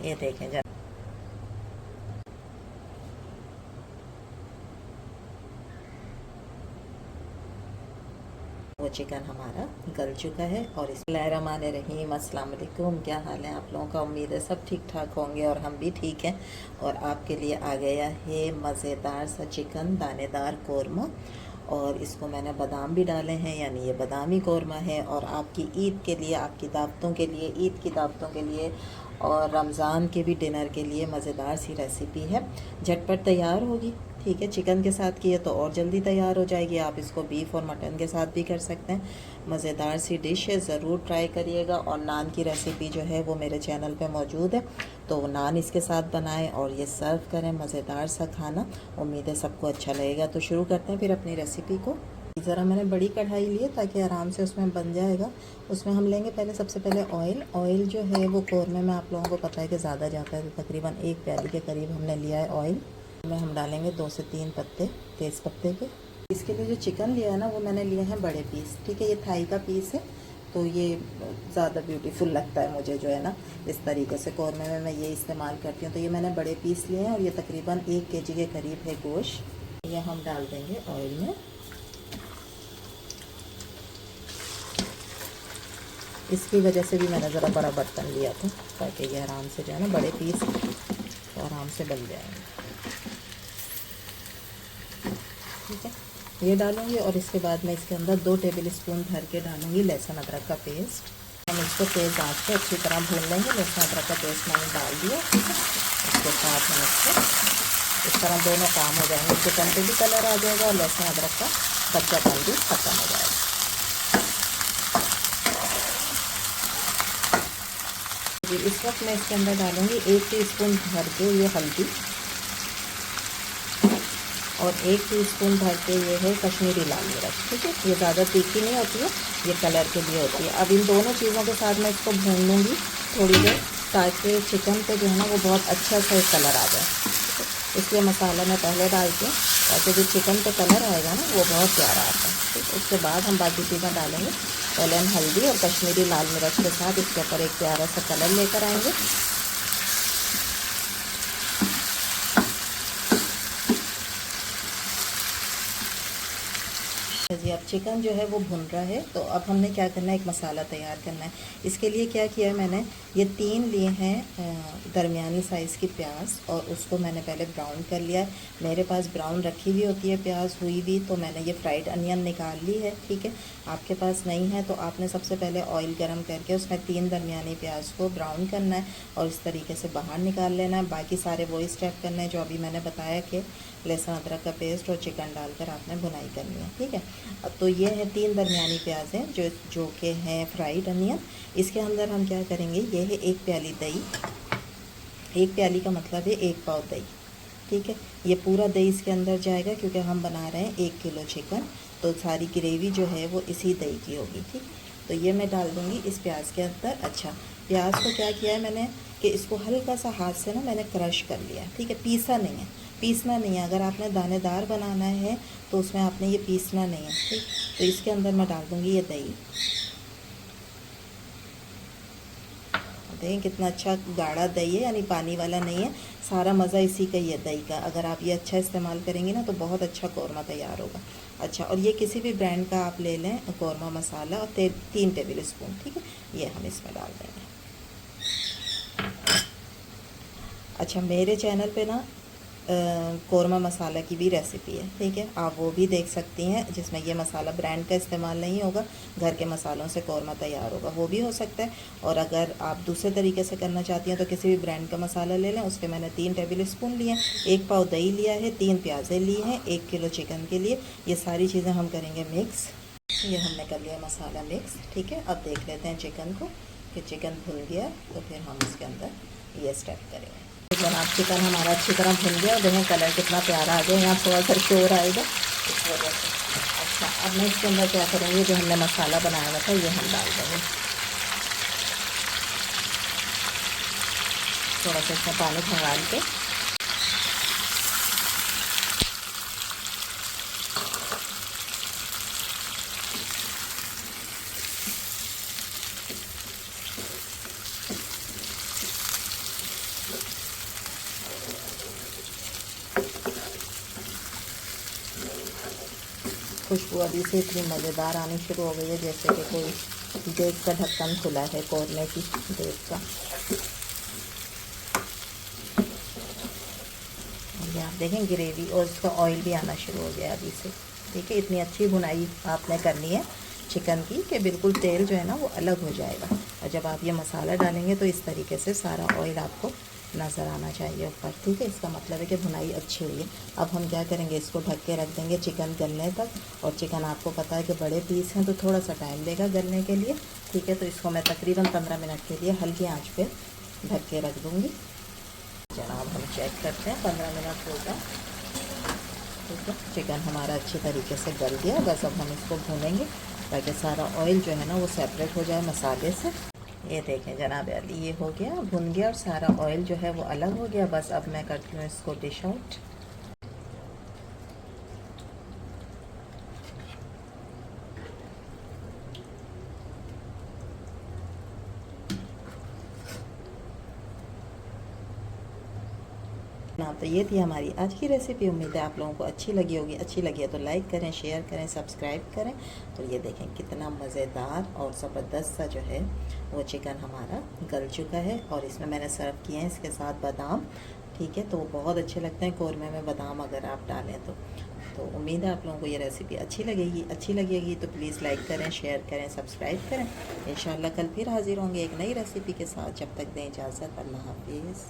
ये देखें जरा, वो चिकन हमारा गल चुका है। और बिस्मिल्लाहिर्रहमानिर्रहीम, अस्सलाम वालेकुम। क्या हाल है आप लोगों का? उम्मीद है सब ठीक ठाक होंगे और हम भी ठीक हैं। और आपके लिए आ गया है मज़ेदार सा चिकन दानेदार कौरमा। और इसको मैंने बादाम भी डाले हैं, यानी ये बादामी कौरमा है। और आपकी ईद के लिए, आपकी दावतों के लिए, ईद की दावतों के लिए और रमज़ान के भी डिनर के लिए मज़ेदार सी रेसिपी है। झटपट तैयार होगी, ठीक है। चिकन के साथ किए तो और जल्दी तैयार हो जाएगी। आप इसको बीफ और मटन के साथ भी कर सकते हैं। मज़ेदार सी डिश है, ज़रूर ट्राई करिएगा। और नान की रेसिपी जो है वो मेरे चैनल पे मौजूद है, तो नान इसके साथ बनाएं और ये सर्व करें। मज़ेदार सा खाना, उम्मीद है सबको अच्छा लगेगा। तो शुरू करते हैं फिर अपनी रेसिपी को। ज़रा मैंने बड़ी कढ़ाई ली है ताकि आराम से उसमें बन जाएगा। उसमें हम लेंगे पहले, सबसे पहले ऑयल। ऑयल जो है वो कौरमे में आप लोगों को पता है कि ज़्यादा जाता है, तो तकरीबन 1 प्याली के करीब हमने लिया है ऑयल। में हम डालेंगे 2 से 3 पत्ते तेज़ पत्ते के। इसके लिए जो चिकन लिया है ना, वो मैंने लिया है बड़े पीस, ठीक है। ये थाई का पीस है, तो ये ज़्यादा ब्यूटीफुल लगता है मुझे, जो है ना, इस तरीके से कौरमे में मैं ये इस्तेमाल करती हूँ। तो ये मैंने बड़े पीस लिए हैं और ये तकरीबन 1 केजी के करीब है गोश्त। ये हम डाल देंगे ऑयल में। इसकी वजह से भी मैंने ज़रा बड़ा बर्तन लिया था, ताकि ये आराम से जो है ना, बड़े पीस तो आराम से बन जाएंगे, ठीक है। ये डालूंगी और इसके बाद मैं इसके अंदर 2 टेबल स्पून भर के डालूंगी लहसुन अदरक का पेस्ट। हम इसको तेज़ आंच पे अच्छी तरह भून लेंगे। लहसुन अदरक का पेस्ट मैंने डाल दिया, ठीक है। इसके साथ हम इसको इस तरह दोनों काम हो जाएंगे। चिकन पे भी कलर आ जाएगा और लहसुन अदरक का कच्चापन भी ख़त्म हो जाएगा। इस वक्त मैं इसके अंदर डालूंगी 1 टीस्पून भर के ये हल्दी और 1 टीस्पून भर के ये है कश्मीरी लाल मिर्च, ठीक है। ये ज़्यादा तीखी नहीं होती है, ये कलर के लिए होती है। अब इन दोनों चीज़ों के साथ मैं इसको भून लूँगी थोड़ी देर, ताकि चिकन पे जो है ना वो बहुत अच्छा सा कलर आ जाए। इसलिए मसाला मैं पहले डालती हूँ, ताकि जो चिकन पे कलर आएगा ना वो बहुत प्यारा आता है, ठीक। उसके बाद हम बाकी चीज़ें डालेंगे। पहले हम हल्दी और कश्मीरी लाल मिर्च के साथ इसके ऊपर एक प्यारा सा कलर लेकर आएंगे। जी, अब चिकन जो है वो भुन रहा है, तो अब हमने क्या करना है, एक मसाला तैयार करना है। इसके लिए क्या किया है मैंने, ये 3 लिए हैं दरमियानी साइज़ की प्याज, और उसको मैंने पहले ब्राउन कर लिया है। मेरे पास ब्राउन रखी हुई होती है प्याज हुई भी, तो मैंने ये फ्राइड अनियन निकाल ली है, ठीक है। आपके पास नहीं है तो आपने सबसे पहले ऑयल गर्म करके उसमें 3 दरमियानी प्याज को ब्राउन करना है और इस तरीके से बाहर निकाल लेना है। बाकी सारे वही स्टेप करने हैं जो अभी मैंने बताया कि लहसुन अदरक का पेस्ट और चिकन डालकर आपने भुनाई करनी है, ठीक है। अब तो ये है 3 दरमियानी प्याज हैं जो कि हैं फ्राइड अनियन। इसके अंदर हम क्या करेंगे, ये है 1 प्याली दही। 1 प्याली का मतलब है 1 पाव दही, ठीक है। ये पूरा दही इसके अंदर जाएगा, क्योंकि हम बना रहे हैं 1 किलो चिकन, तो सारी ग्रेवी जो है वो इसी दही की होगी, ठीक। तो ये मैं डाल दूँगी इस प्याज के अंदर। अच्छा, प्याज को क्या किया है मैंने कि इसको हल्का सा हाथ से ना मैंने क्रश कर लिया, ठीक है। पीसा नहीं है, पीसना नहीं है। अगर आपने दानेदार बनाना है तो उसमें आपने ये पीसना नहीं है, ठीक। तो इसके अंदर मैं डाल दूँगी ये दही। देखें कितना अच्छा गाढ़ा दही है, यानी पानी वाला नहीं है। सारा मज़ा इसी का ही है, दही का। अगर आप ये अच्छा इस्तेमाल करेंगे ना तो बहुत अच्छा कौरमा तैयार होगा। अच्छा, और ये किसी भी ब्रांड का आप ले लें कौरमा मसाला, और 3 टेबल स्पून, ठीक है, ये हम इसमें डाल देंगे। अच्छा, मेरे चैनल पे ना कौरमा मसाला की भी रेसिपी है, ठीक है। आप वो भी देख सकती हैं, जिसमें ये मसाला ब्रांड का इस्तेमाल नहीं होगा, घर के मसालों से कौरमा तैयार होगा, वो भी हो सकता है। और अगर आप दूसरे तरीके से करना चाहती हैं तो किसी भी ब्रांड का मसाला ले लें। उसके मैंने 3 टेबल स्पून लिए, 1 पाव दही लिया है, 3 प्याज़ें ली हैं 1 किलो चिकन के लिए। ये सारी चीज़ें हम करेंगे मिक्स। ये हमने कर लिया मसाला मिक्स, ठीक है। अब देख लेते हैं चिकन को कि चिकन भुन गया, तो फिर हम इसके अंदर ये स्टेप करेंगे। जनाब, चिकन हमारा अच्छी तरह भुन गया और देखें कलर कितना प्यारा आ गया। यहाँ थोड़ा सा शोर आएगा इस वजह से। अच्छा, अब मैं इसके अंदर क्या करेंगे, जो हमने मसाला बनाया हुआ था ये हम डाल देंगे। थोड़ा सा इसमें पानी खंगाल के खुशबू अभी से इतनी मज़ेदार आनी शुरू हो गई है जैसे कि कोई देग का ढक्कन खुला है, कोरने की देग का। ये आप देखें ग्रेवी और इसका ऑयल भी आना शुरू हो गया अभी से। ठीक है, इतनी अच्छी भुनाई आपने करनी है चिकन की कि बिल्कुल तेल जो है ना वो अलग हो जाएगा। और जब आप ये मसाला डालेंगे तो इस तरीके से सारा ऑयल आपको नज़र आना चाहिए ऊपर। ठीक है, इसका मतलब है कि भुनाई अच्छी हुई है। अब हम क्या करेंगे, इसको ढक के रख देंगे चिकन गलने तक। और चिकन आपको पता है कि बड़े पीस हैं तो थोड़ा सा टाइम लेगा गलने के लिए। ठीक है, तो इसको मैं तकरीबन 15 मिनट के लिए हल्की आंच पे ढक के रख दूँगी। जनाब हम चेक करते हैं, 15 मिनट होगा। ठीक है, चिकन हमारा अच्छी तरीके से गल गया। बस अब हम इसको भूनेंगे ताकि सारा ऑयल जो है ना वो सेपरेट हो जाए मसाले से। ये देखें जनाब अली, ये हो गया, भुन गया और सारा ऑयल जो है वो अलग हो गया। बस अब मैं करती हूँ इसको डिश आउट। ना तो ये थी हमारी आज की रेसिपी। उम्मीद है आप लोगों को अच्छी लगी होगी। अच्छी लगी है तो लाइक करें, शेयर करें, सब्सक्राइब करें। तो ये देखें कितना मज़ेदार और ज़बरदस्त सा जो है वो चिकन हमारा गल चुका है। और इसमें मैंने सर्व किए हैं इसके साथ बादाम। ठीक है, तो वो बहुत अच्छे लगते हैं कौरमे में बादाम अगर आप डालें तो उम्मीद है आप लोगों को ये रेसिपी अच्छी लगेगी तो प्लीज़ लाइक करें, शेयर करें, सब्सक्राइब करें। इंशाल्लाह कल फिर हाज़िर होंगे एक नई रेसिपी के साथ। जब तक दें इजाज़त, अल्लाह हाफिज़।